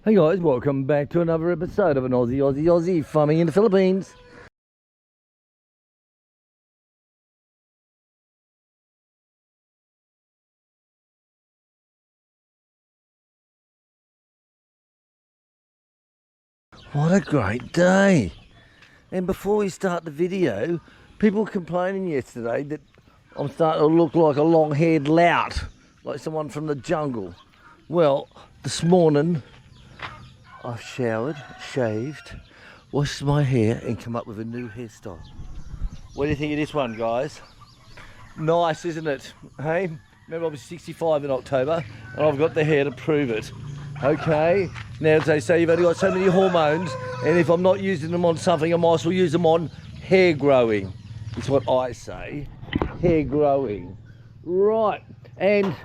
Hey guys, welcome back to another episode of an Aussie farming in the Philippines. What a great day. And before we start the video, people were complaining yesterday that I'm starting to look like a long-haired lout, like someone from the jungle. Well, this morning I've showered, shaved, washed my hair and come up with a new hairstyle. What do you think of this one, guys? Nice, isn't it? Hey, remember I was 65 in October and I've got the hair to prove it. Okay, now as they say, you've only got so many hormones, and if I'm not using them on something, I might as well use them on hair growing. It's what I say, hair growing. Right, and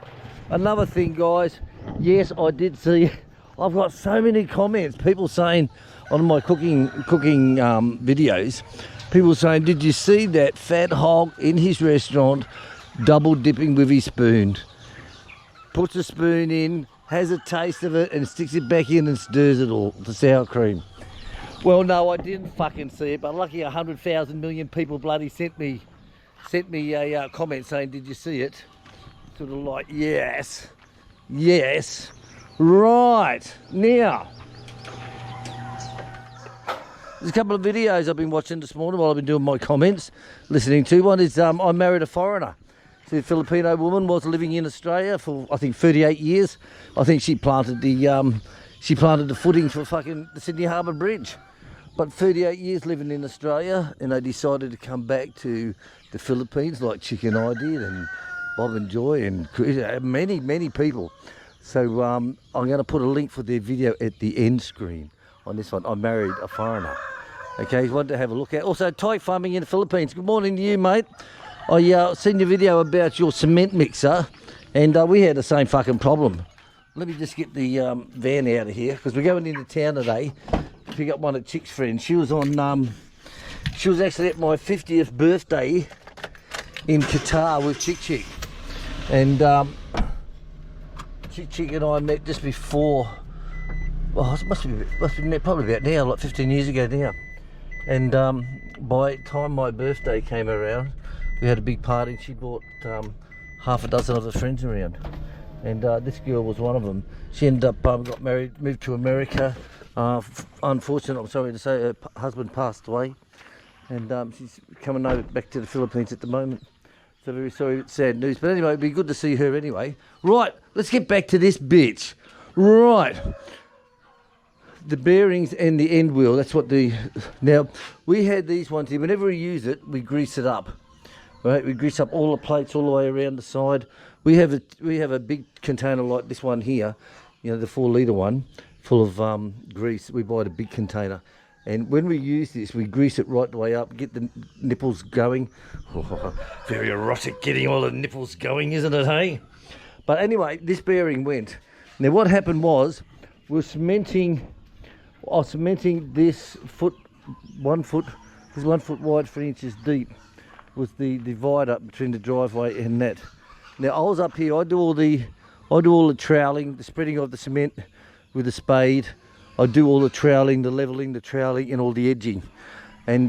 another thing, guys, yes, I did see, I've got so many comments, people saying on my cooking videos, people saying, did you see that fat hog in his restaurant double dipping with his spoon? Puts a spoon in, has a taste of it and sticks it back in and stirs it all, the sour cream. Well, no, I didn't fucking see it, but lucky 100,000 million people bloody sent me a comment saying, did you see it? Sort of like, yes. Right, now, there's a couple of videos I've been watching this morning while I've been doing my comments, listening to. One is, I married a foreigner. The Filipino woman was living in Australia for, I think, 38 years. I think she planted the footing for fucking the Sydney Harbour Bridge. But 38 years living in Australia, and they decided to come back to the Philippines, like Chicken I did, and Bob and Joy, and many people. So I'm going to put a link for their video at the end screen on this one. I married a foreigner. Okay, you want to have a look at. Also, Thai farming in the Philippines. Good morning to you, mate. I seen your video about your cement mixer, and we had the same fucking problem. Let me just get the van out of here, because we're going into town today to pick up one of Chick's friends. She was on, she was actually at my 50th birthday in Qatar with Chick, and Chick and I met just before. Well, it must be probably about now, like 15 years ago now. And by the time my birthday came around, we had a big party. She brought half a dozen of her friends around, and this girl was one of them. She ended up got married, moved to America. Unfortunately, I'm sorry to say, her husband passed away, and she's coming over back to the Philippines at the moment. So very sorry, it's sad news. But anyway, it'd be good to see her anyway. Right, let's get back to this bitch. Right. The bearings and the end wheel, that's what now we had these ones here. Whenever we use it, we grease it up. Right, we grease up all the plates all the way around the side. We have a big container like this one here, you know, the 4-litre one, full of grease. We buy the big container, and when we use this, we grease it right the way up, get the nipples going. Oh, very erotic, getting all the nipples going, isn't it, hey? But anyway, this bearing went. Now what happened was, we're cementing this foot, 1 foot, this 1 foot wide, 3 inches deep, was the divider between the driveway and that. Now I was up here, I do all the troweling, the spreading of the cement with a spade. I do all the troweling, the levelling, the troweling, and all the edging. And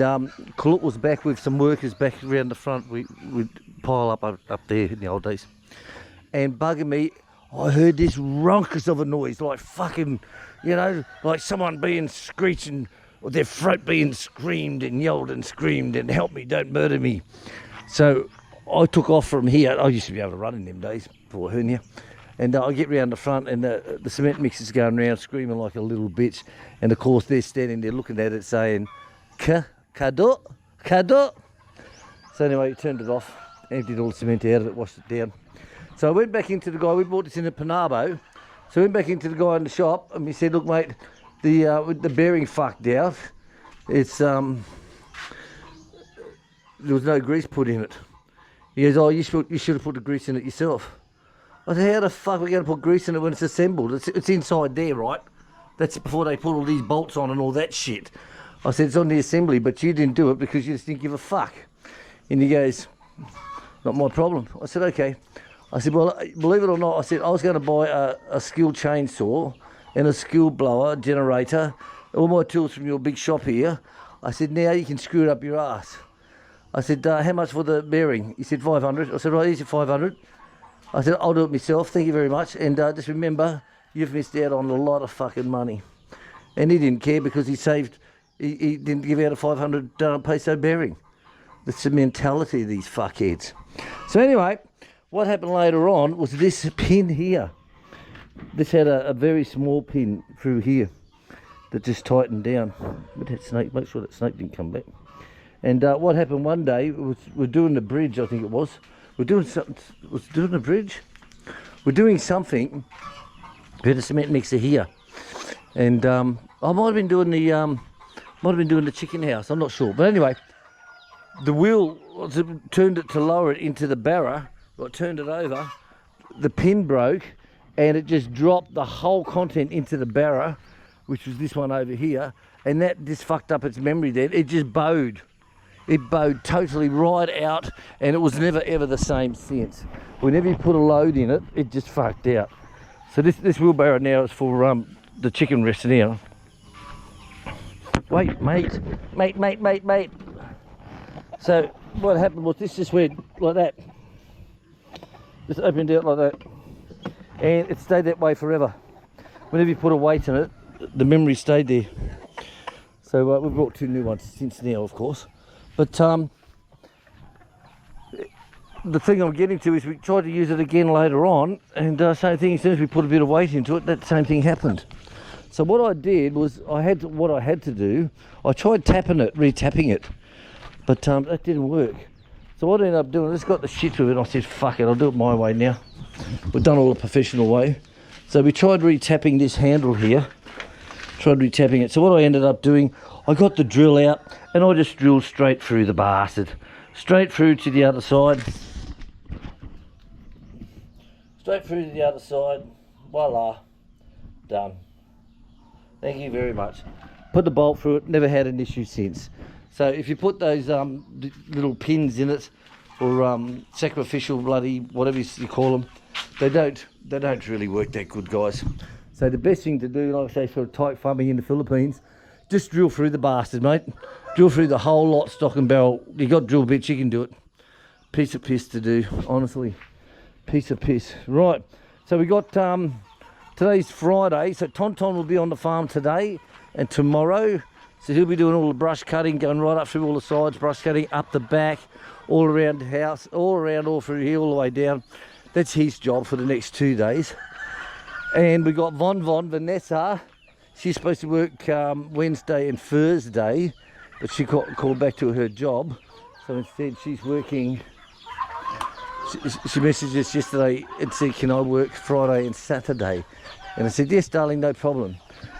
Coop was back with some workers back around the front. We'd pile up there in the old days. And bugging me, I heard this ronkus of a noise, like fucking, you know, like someone being screeching, or their throat being screamed and yelled and screamed and help me, don't murder me. So I took off from here. I used to be able to run in them days before hernia. And I get round the front, and the cement mixer's going around screaming like a little bitch. And of course they're standing there looking at it saying, Kado. So anyway, turned it off, emptied all the cement out of it, washed it down. So I went back into the guy, we bought this in at Panabo. So I went back into the guy in the shop, and he said, look mate, the bearing fucked out. It's there was no grease put in it. He goes, oh, you should have put the grease in it yourself. I said, how the fuck are we going to put grease in it when it's assembled? It's inside there, right? That's before they put all these bolts on and all that shit. I said, it's on the assembly, but you didn't do it because you just didn't give a fuck. And he goes, not my problem. I said, okay. I said, well, believe it or not, I said, I was going to buy a skilled chainsaw and a skill blower, generator, all my tools from your big shop here. I said, now you can screw it up your ass. I said, how much for the bearing? He said, 500. I said, right, here's your 500. I said, I'll do it myself, thank you very much. And just remember, you've missed out on a lot of fucking money. And he didn't care because he saved, he didn't give out a 500 peso bearing. That's the mentality of these fuckheads. So anyway, what happened later on was this pin here. This had a very small pin through here that just tightened down. But that snake, make sure that snake didn't come back. And what happened one day was we're doing the bridge, I think it was. We're doing something. Was doing the bridge? We're doing something. We had a cement mixer here, and I might have been doing the chicken house. I'm not sure, but anyway, the wheel turned it to lower it into the barra. I turned it over. The pin broke, and it just dropped the whole content into the barra, which was this one over here, and that just fucked up its memory. Then it just bowed. It bowed totally right out, and it was never ever the same since. Whenever you put a load in it, it just fucked out. So this wheelbarrow now is for the chicken rest now. Wait, mate. So what happened was this just went like that. Just opened out like that, and it stayed that way forever. Whenever you put a weight in it, the memory stayed there. So we brought 2 new ones since now, of course. But the thing I'm getting to is we tried to use it again later on, and same thing, as soon as we put a bit of weight into it, that same thing happened. So what I did was, what I had to do, I tried tapping it, re-tapping it, but that didn't work. So what I ended up doing, I just got the shit with it, and I said, fuck it, I'll do it my way now. We've done all the professional way. So we tried re-tapping this handle here, it. So what I ended up doing, I got the drill out, and I just drilled straight through the bastard. Straight through to the other side. Straight through to the other side. Voila. Done. Thank you very much. Put the bolt through it, never had an issue since. So if you put those little pins in it, or sacrificial bloody, whatever you call them, they don't really work that good, guys. So the best thing to do, like I say, for a tight farming in the Philippines, just drill through the bastard, mate. Drill through the whole lot, stock and barrel. You got drill bits, you can do it. Piece of piss to do, honestly. Piece of piss. Right, so we got, today's Friday, so Tonton will be on the farm today and tomorrow. So he'll be doing all the brush cutting, going right up through all the sides, brush cutting, up the back, all around the house, all around, all through here, all the way down. That's his job for the next 2 days. And we got Vanessa. She's supposed to work Wednesday and Thursday, but she got called back to her job. So instead she's working, she messaged us yesterday and said, can I work Friday and Saturday? And I said, yes, darling, no problem.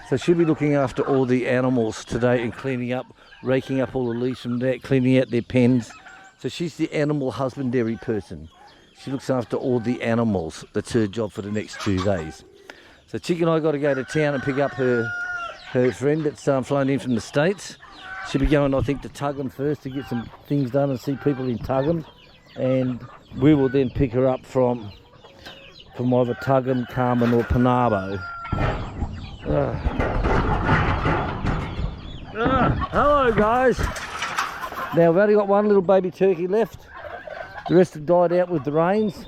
So she'll be looking after all the animals today and cleaning up, raking up all the leaves from that, cleaning out their pens. So she's the animal husbandry person. She looks after all the animals. That's her job for the next 2 days. So Chick and I got to go to town and pick up her friend that's flown in from the States. She'll be going, I think, to Tuggum first to get some things done and see people in Tuggum. And we will then pick her up from either Tuggum, Carmen or Panabo. Hello guys. Now we've only got one little baby turkey left. The rest have died out with the rains.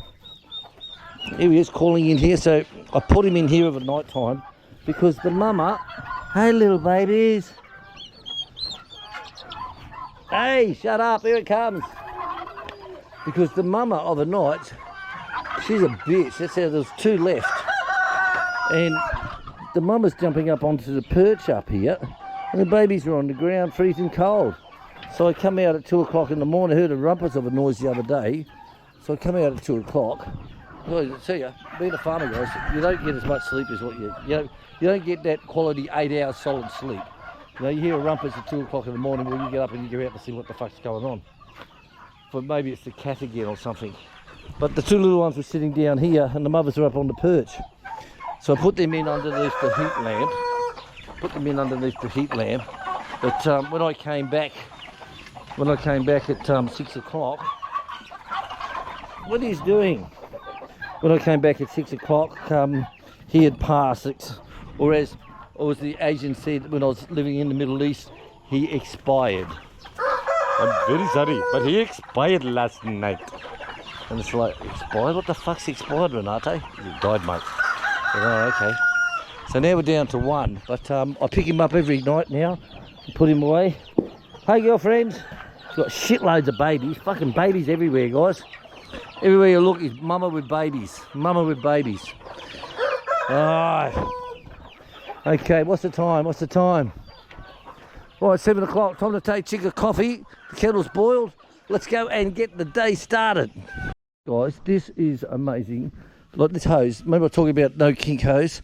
Here he is calling in here, so I put him in here over night time because the mama, hey little babies, hey shut up, here it comes. Because the mama of the night, she's a bitch. That's how there's 2 left, and the mama's jumping up onto the perch up here, and the babies are on the ground freezing cold. So I come out at 2 o'clock in the morning. I heard a rumpus of a noise the other day, so I come out at 2 o'clock. I tell you, being a farmer, guys, you don't get as much sleep as what you don't get that quality 8 hours solid sleep. You know, you hear a rumpus at 2 o'clock in the morning, well, you get up and you go out to see what the fuck's going on. But maybe it's the cat again or something. But the 2 little ones were sitting down here, and the mothers are up on the perch. So I put them in underneath the heat lamp. But when I came back at 6 o'clock, what he's doing? When I came back at 6 o'clock, he had passed or as the Asian said when I was living in the Middle East, he expired. I'm very sorry, but he expired last night. And it's like, expired? What the fuck's expired, Renate? He died, mate. Oh, okay. So now we're down to one, but I pick him up every night now and put him away. Hey, girlfriends. He's got shitloads of babies. Fucking babies everywhere, guys. Everywhere you look is mama with babies. Mama with babies. Alright. Okay, what's the time? What's the time? Right, 7 o'clock. Time to take Chick a coffee. The kettle's boiled. Let's go and get the day started. Guys, this is amazing. Like this hose. Remember I was talking about no kink hose?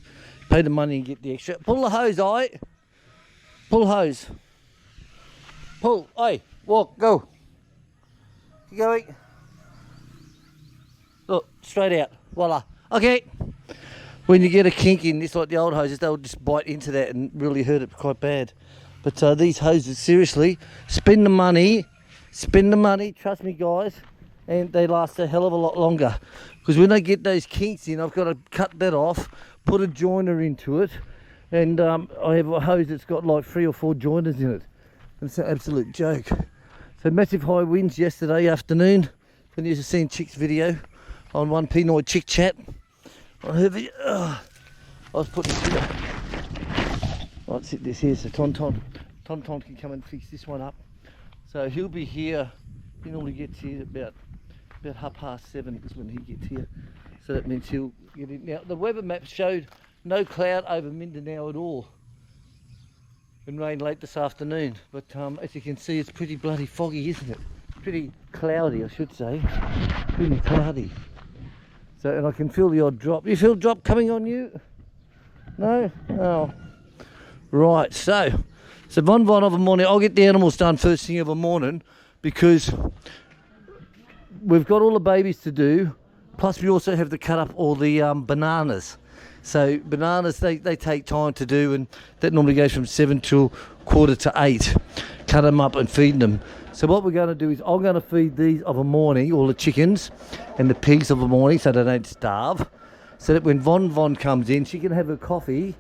Pay the money and get the extra. Pull the hose, aye. Pull hose. Pull. Aye. Walk. Go. Keep going. Look, straight out. Voila. Okay. When you get a kink in this, like the old hoses, they'll just bite into that and really hurt it quite bad. But these hoses, seriously, spend the money, trust me guys, and they last a hell of a lot longer. Because when they get those kinks in, I've got to cut that off, put a joiner into it, and I have a hose that's got like 3 or 4 joiners in it. It's an absolute joke. So massive high winds yesterday afternoon. When you seen Chick's video on 1P Night Chick Chat. I was putting this here. I'll sit this here so Tonton can come and fix this one up. So he'll be here. He normally gets here about 7:30 is when he gets here. So that means he'll get in. Now the weather map showed no cloud over Mindanao at all. And rain late this afternoon. But as you can see, it's pretty bloody foggy, isn't it? Pretty cloudy, I should say. Pretty cloudy. So, and I can feel the odd drop. You feel drop coming on you? No? Oh. Right, so one of a morning, I'll get the animals done first thing of a morning because we've got all the babies to do, plus we also have to cut up all the bananas. So bananas, they take time to do, and that normally goes from 7 till 7:45. Cut them up and feed them. So what we're going to do is I'm going to feed these of a morning, all the chickens and the pigs of a morning so they don't starve. So that when Von comes in, she can have her coffee,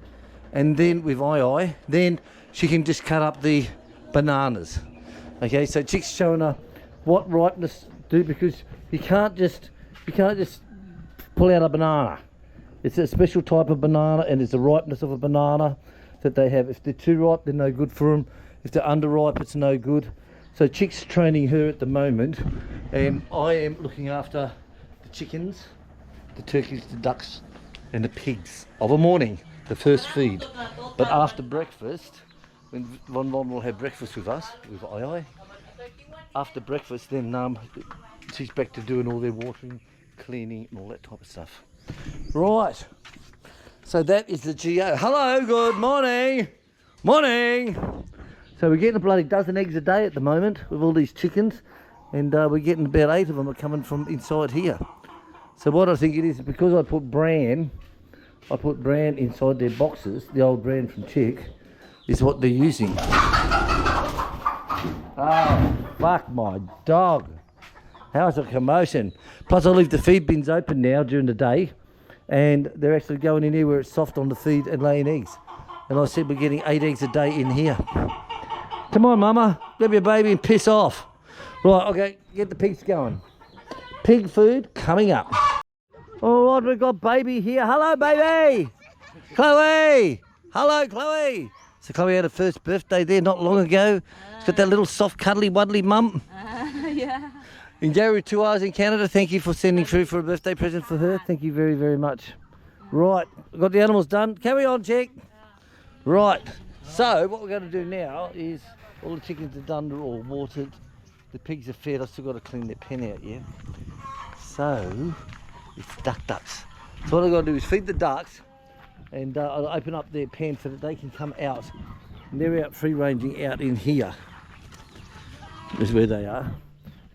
and then with I, then she can just cut up the bananas. Okay, so Chick's showing her what ripeness do, because you can't just pull out a banana. It's a special type of banana, and it's the ripeness of a banana that they have. If they're too ripe, they're no good for them. If they're underripe, it's no good. So Chick's training her at the moment, and I am looking after the chickens, the turkeys, the ducks, and the pigs of a morning, the first feed. But after breakfast, when Von will have breakfast with us, with I, after breakfast, then she's back to doing all their watering, cleaning, and all that type of stuff. Right, so that is the GO. Hello, good morning. Morning. So we're getting a bloody dozen eggs a day at the moment with all these chickens, and we're getting about 8 of them are coming from inside here. So what I think it is, because I put bran inside their boxes, the old bran from Chick, is what they're using. Oh, fuck my dog. How's a commotion? Plus I leave the feed bins open now during the day, and they're actually going in here where it's soft on the feed and laying eggs. And I said we're getting 8 eggs a day in here. Come on, Mama, grab your baby and piss off. Right, okay, get the pigs going. Pig food coming up. All right, we've got baby here. Hello, baby. Chloe. Hello, Chloe. So Chloe had her first birthday there not long ago. She's got that little soft, cuddly, wuddly mum. Yeah. And Gary, 2 hours in Canada. Thank you for sending through for a birthday present for her. Thank you very, very much. Right, got the animals done. Carry on, Chick. Right, so what we're going to do now is all the chickens are done, they're all watered. The pigs are fed. I've still got to clean their pen out yet. So it's ducks. So what I've got to do is feed the ducks, and I'll open up their pen so that they can come out. And they're out free ranging out in here. This is where they are.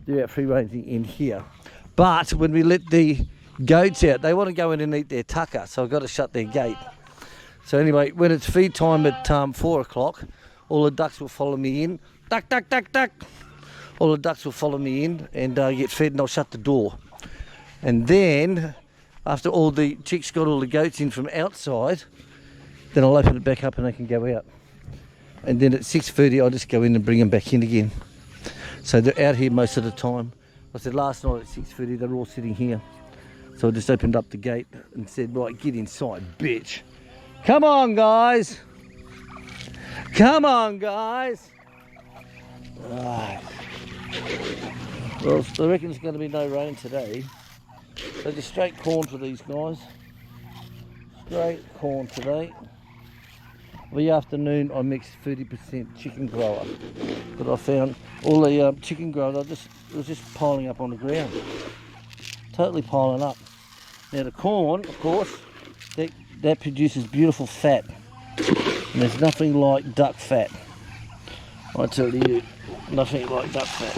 They're out free ranging in here. But when we let the goats out, they want to go in and eat their tucker, so I've got to shut their gate. So anyway, when it's feed time at 4 o'clock, all the ducks will follow me in. Duck, duck, duck, duck. All the ducks will follow me in and get fed, and I'll shut the door. And then, after all the chicks got all the goats in from outside, then I'll open it back up and they can go out. And then at 6:30 I'll just go in and bring them back in again. So they're out here most of the time. I said last night at 6:30 they're all sitting here. So I just opened up the gate and said, right, get inside, bitch. Come on, guys. Come on, guys. Right. Well, I reckon it's going to be no rain today. So just straight corn for these guys. Straight corn today. The afternoon I mixed 30% chicken grower. But I found all the chicken grower, it was just piling up on the ground. Totally piling up. Now the corn, of course, that produces beautiful fat. And there's nothing like duck fat. I tell you, nothing like duck fat.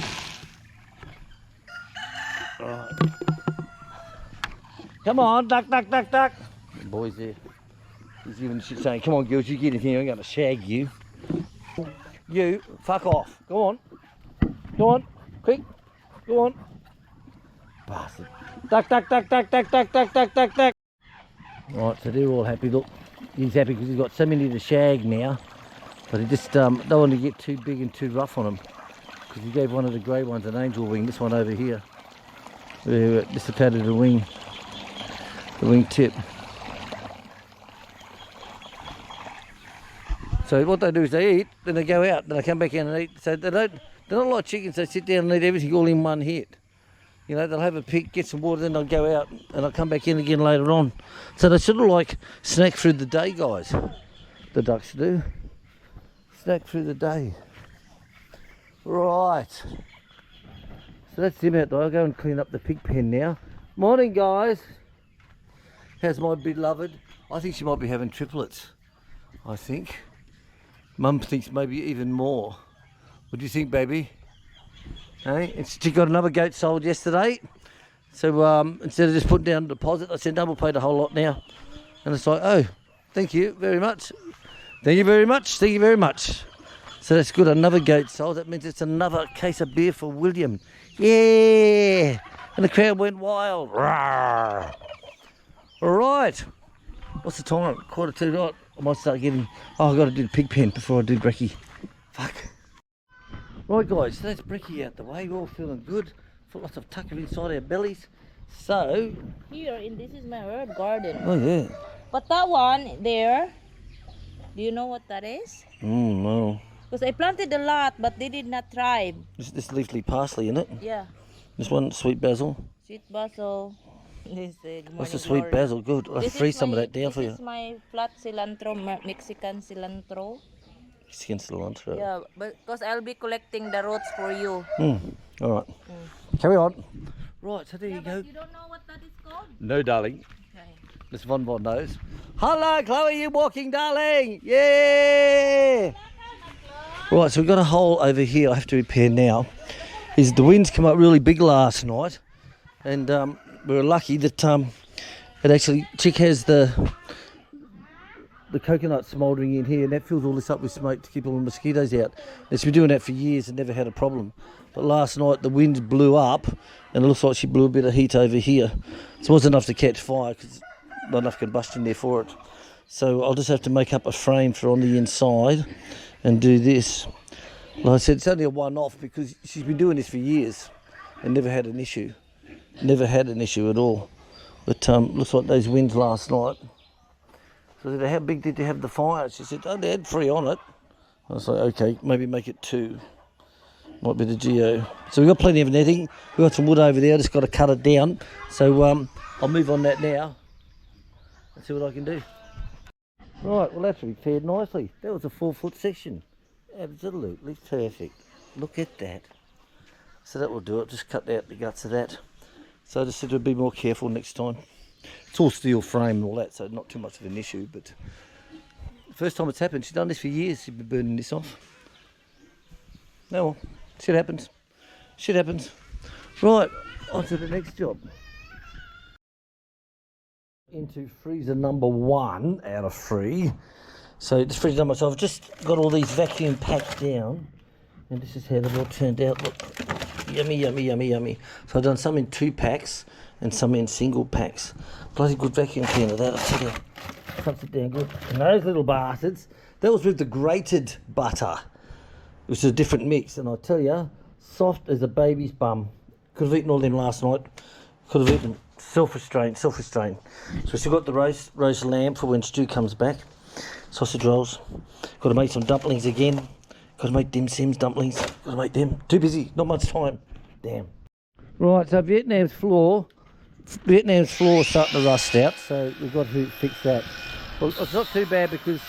Right. Come on, duck, duck, duck, duck. The boy's there. He's giving shit saying, come on girls, you get in here, I'm going to shag you. You, fuck off. Go on. Go on. Quick. Go on. Bastard. Duck, duck, duck, duck, duck, duck, duck, duck, duck, duck. Right, so they're all happy. Look, he's happy because he's got so many to shag now. But he just don't want to get too big and too rough on him. Because he gave one of the grey ones an angel wing, this one over here. Just patted the wing tip. So what they do is they eat, then they go out, then they come back in and eat. So they're not like chickens, they sit down and eat everything all in one hit. You know, they'll have a pick, get some water, then they'll go out and they'll come back in again later on. So they sort of like snack through the day, guys. The ducks do. Snack through the day. Right. So that's them out there. I'll go and clean up the pig pen now. Morning, guys. How's my beloved? I think she might be having triplets. I think. Mum thinks maybe even more. What do you think, baby? Hey, and she got another goat sold yesterday. So instead of just putting down a deposit, I said, no, we'll pay the whole lot now. And it's like, oh, thank you very much. Thank you very much. Thank you very much. So that's good. Another goat sold. That means it's another case of beer for William. Yeah. And the crowd went wild. Rawr. All right. What's the time? 1:45. Right. I might start getting... Oh, I've got to do the pig pen before I do brekkie. Fuck. Right, guys. So that's brekkie out the way. We're all feeling good. Feel lots of tucker inside our bellies. So... Here, this is my herb garden. Oh, yeah. But that one there, do you know what that is? No. Because I planted a lot, but they did not thrive. This leafy parsley, isn't it? Yeah. This one, sweet basil. Sweet basil. What's the sweet basil? Good. I'll freeze some of that down for you. This is my flat cilantro, Mexican cilantro. Mexican cilantro. Yeah, because I'll be collecting the roots for you. All right. Carry on. Right, so there you go. You don't know what that is called? No, darling. Okay. This Von knows. Hello, Chloe, you walking, darling? Yeah! Right, so we've got a hole over here I have to repair now. The winds come up really big last night, and we were lucky that it actually, Chick has the coconut smouldering in here, and that fills all this up with smoke to keep all the mosquitoes out. It's been doing that for years and never had a problem. But last night the wind blew up, and it looks like she blew a bit of heat over here. So it wasn't enough to catch fire because not enough combustion there for it. So I'll just have to make up a frame for on the inside and do this. Like I said, it's only a one-off because she's been doing this for years and never had an issue. Never had an issue at all. But looks like those winds last night. So I said, how big did you have the fire? She said, oh, they had 3 on it. I was like, okay, maybe make it 2. Might be the geo. So we've got plenty of netting. We've got some wood over there, I just got to cut it down. So I'll move on that now and see what I can do. Right, well that's repaired nicely. That was a 4-foot section. Absolutely perfect. Look at that. So that will do it, just cut out the guts of that. So I just said to be more careful next time. It's all steel frame and all that, so not too much of an issue, but first time it's happened. She's done this for years, she's been burning this off. Oh well, shit happens. Shit happens. Right, on to the next job. Into freezer number 1 out of 3. So this freezer number, so I've just got all these vacuum packed down, and this is how they've all turned out. Look, yummy, yummy, yummy, yummy. So I've done some in 2 packs and some in single packs. Bloody good vacuum cleaner that, I tell you. Come sit down, good. And those little bastards, that was with the grated butter, which is a different mix. And I tell you, soft as a baby's bum. Could have eaten all them last night. Could have eaten. Self-restraint. So we still got the roast lamb for when Stu comes back. Sausage rolls. Got to make some dumplings again. Got to make dim sims dumplings. Got to make them. Too busy. Not much time. Damn. Right, so Vietnam's floor is starting to rust out, so we've got to fix that. Well, it's not too bad because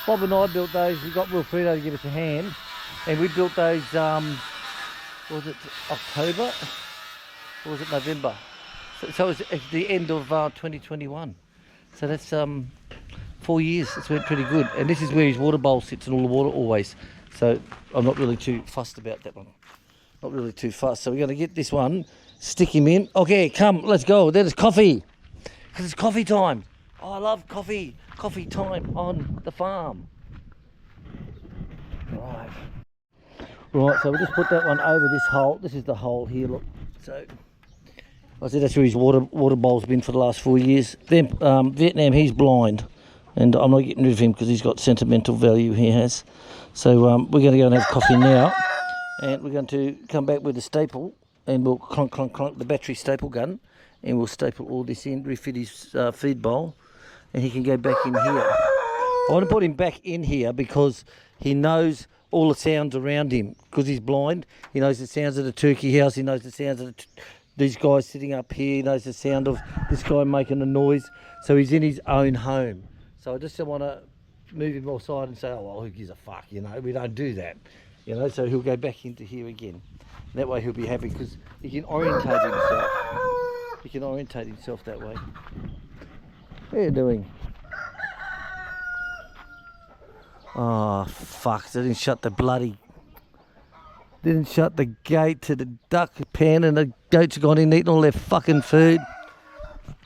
Bob and I built those. We got Wilfredo to give us a hand, and we built those. Was it October or was it November? So it was at the end of 2021. So that's 4 years. It's went pretty good. And this is where his water bowl sits and all the water always. So I'm not really too fussed about that one. Not really too fussed. So we're going to get this one, stick him in. Okay, come, let's go. There's coffee. Because it's coffee time. Oh, I love coffee. Coffee time on the farm. Right. Right, so we'll just put that one over this hole. This is the hole here, look. So I said that's where his water bowl's been for the last 4 years. Then Vietnam, he's blind, and I'm not getting rid of him because he's got sentimental value. He has. So we're going to go and have coffee now, and we're going to come back with a staple, and we'll clunk the battery staple gun, and we'll staple all this in, refit his feed bowl, and he can go back in here. I want to put him back in here because he knows all the sounds around him. Because he's blind, he knows the sounds of the turkey house, he knows the sounds of these guys sitting up here, he knows the sound of this guy making a noise. So he's in his own home. So I just don't want to move him aside and say, oh, well, who gives a fuck, you know, we don't do that. You know, so he'll go back into here again. That way he'll be happy because he can orientate himself. He can orientate himself that way. What are you doing? Oh, fuck, they didn't shut the gate to the duck pen, and the goats have gone in eating all their fucking food.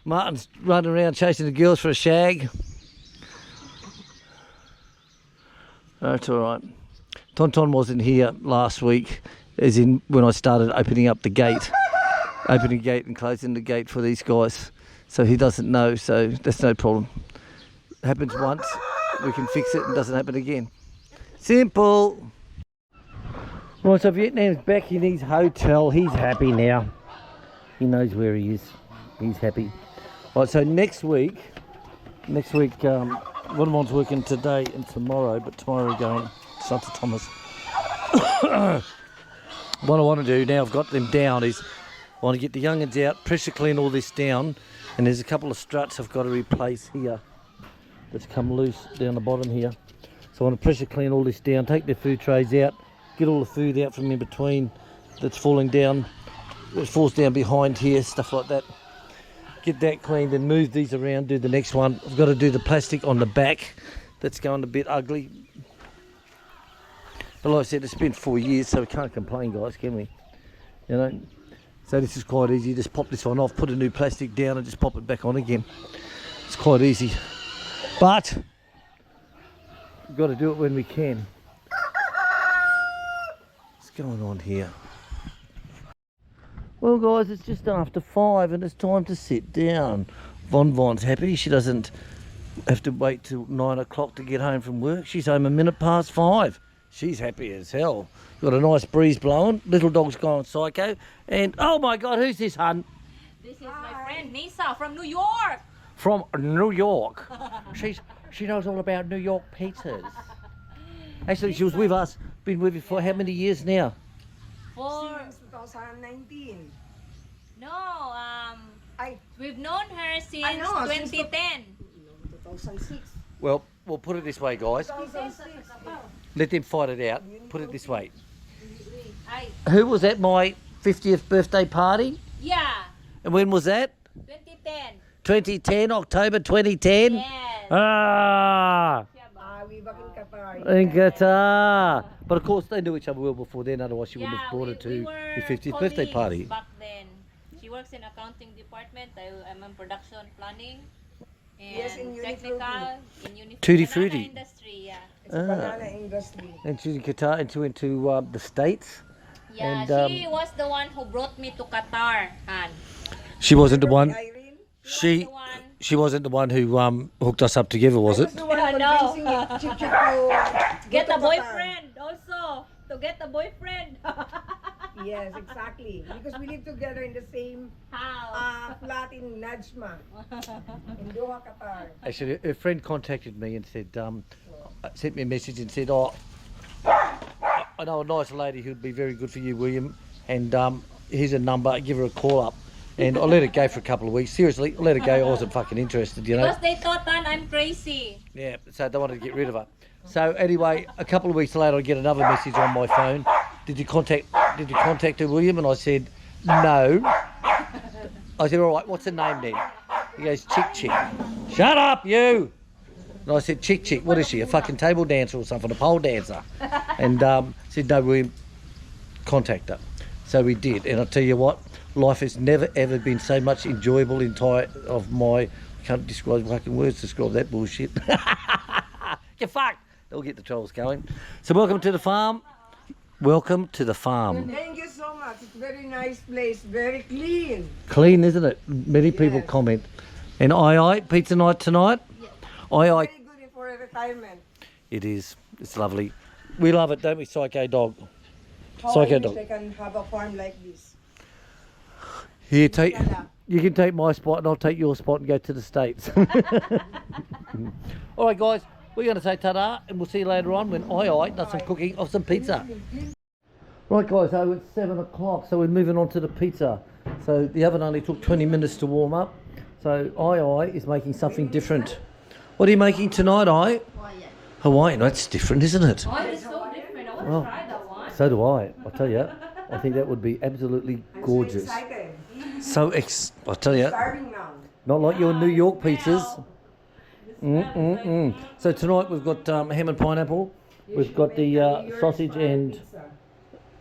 Martin's running around chasing the girls for a shag. That's alright. Tonton wasn't here last week, as in when I started opening up the gate. Opening the gate and closing the gate for these guys. So he doesn't know, so that's no problem. It happens once. We can fix it and it doesn't happen again. Simple. Right, so Vietnam's back in his hotel. He's happy now. He knows where he is. He's happy. Right, so next week, one of mine's working today and tomorrow, but tomorrow we're going to Santa Thomas. What I want to do now, I've got them down, is I want to get the young'uns out, pressure clean all this down, and there's a couple of struts I've got to replace here. That's come loose down the bottom here. So I want to pressure clean all this down, take their food trays out, get all the food out from in between that's falling down, that falls down behind here, stuff like that. Get that cleaned and move these around, do the next one. I've got to do the plastic on the back. That's going a bit ugly. But like I said, it's been 4 years, so we can't complain, guys, can we? You know? So this is quite easy. Just pop this one off, put a new plastic down and just pop it back on again. It's quite easy. But we've got to do it when we can. What's going on here? Well, guys, it's just after 5 and it's time to sit down. Von's happy. She doesn't have to wait till 9 o'clock to get home from work. She's home a minute past 5. She's happy as hell. Got a nice breeze blowing. Little dog's gone psycho. And, oh my God, who's this, hun? This is my friend Nisa from New York. From New York. She knows all about New York pizzas. Actually, she was with us. Been with you for how many years now? Since 2019. No, we've known her since 2010. 2006. Well, we'll put it this way, guys. 2006. Let them fight it out. Put it this way. Ay, Who was at my 50th birthday party? yeah, And when was that? 2010. 2010, October 2010? Yes. Ah, We back in Qatar. in Qatar. But of course, they knew each other well before then, otherwise she wouldn't Yeah, have brought her we to were your 50th birthday colleagues party. back then. She works in accounting department. I'm in production planning. And Yes, in technical in Tutti banana frutti. industry, yeah. It's banana industry. And she's in Qatar and she went to the States. Yeah, And, she was the one who brought me to Qatar, Han. She wasn't the one. Irene? She, was the one. She wasn't the one who hooked us up together, was I it? was the one Yeah, no. convincing Chip to Get go a to Qatar. boyfriend also. To get a boyfriend. Yes, exactly. Because we live together in the same How? flat in Najma, in Doha, Qatar. Actually, her friend contacted me and said, sent me a message and said, oh, I know a nice lady who'd be very good for you, William, and here's a number, give her a call up. And I let it go for a couple of weeks. Seriously, I let it go. I wasn't fucking interested, you know. Because they thought that I'm crazy. Yeah, so they wanted to get rid of her. So anyway, a couple of weeks later, I get another message on my phone. Did you contact her, William? And I said, no. I said, all right, what's her name then? He goes, Chick Chick. Shut up, you! And I said, Chick Chick, what is she? A fucking table dancer or something, a pole dancer? And said, no, William, contact her. So we did, and I'll tell you what, life has never ever been so much enjoyable I can't describe fucking words to describe that bullshit. Get fucked! They'll get the trolls going. So welcome to the farm. Welcome to the farm. Thank you so much. It's a very nice place, very clean. Clean, isn't it? Many people Yes. comment. And pizza night tonight? Very good for a retirement. It is. It's lovely. We love it, don't we, Psycho Dog? How I Psycho wish Dog. I can have a farm like this. Here, Canada. you can take my spot and I'll take your spot and go to the States. All right, guys, we're going to say ta-da and we'll see you later on when I does some cooking of some pizza. Right, guys, so it's 7 o'clock, so we're moving on to the pizza. So the oven only took 20 minutes to warm up. So I is making something different. What are you making tonight, I? Hawaiian. That's different, isn't it? Oh, it's so different. I want Well, to try that one. So do I tell you. I think that would be absolutely gorgeous. So excited. I tell you, Starving now. not like your New York pizzas. So tonight we've got ham and pineapple. We've got the sausage and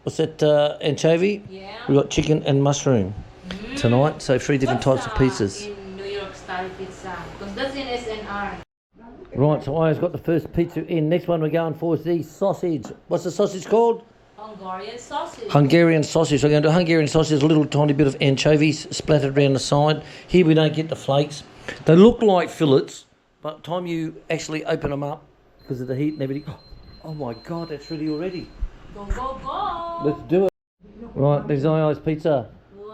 what's that? Anchovy. Yeah. We've got chicken and mushroom tonight. So 3 different types of pizzas. In New York style pizza. Because that's in SNR. Right. So I've got the first pizza in. Next one we're going for is the sausage. What's the sausage called? Hungarian sausage. Hungarian sausage. We're going to do Hungarian sausage, a little tiny bit of anchovies splattered around the side. Here we don't get the flakes. They look like fillets, but by the time you actually open them up, because of the heat and everything, oh my God, that's ready already. Go, go, go. Let's do it. Right, there's I's pizza.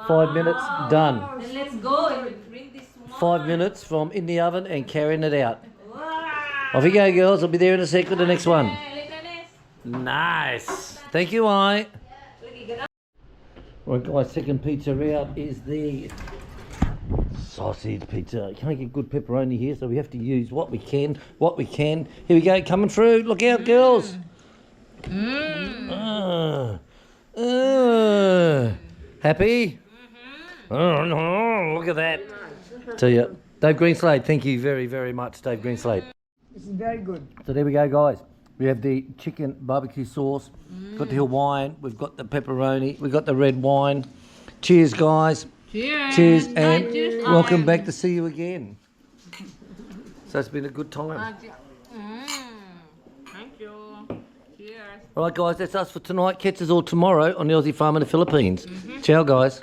5 minutes, done. Then let's go and bring this one. 5 minutes from in the oven and carrying it out. Wow. Off you go, girls. I'll be there in a sec with the next one. Hey, look at this. Nice. Thank you, I. Look, you get up. Right, guys, second pizza out is the sausage pizza. Can't get good pepperoni here, so we have to use what we can. Here we go, coming through. Look out, girls. Happy? Oh, no, look at that. Tell you, Dave Greenslade, thank you very, very much, Dave Greenslade. This is very good. So there we go, guys. We have the chicken barbecue sauce, got the Hawaiian, we've got the pepperoni, we've got the red wine. Cheers, guys. Cheers. Cheers, and Cheers. welcome back to see you again. So it's been a good time. Thank you. Cheers. All right, guys, that's us for tonight. Catch us all tomorrow on the Aussie Farm in the Philippines. Ciao, guys.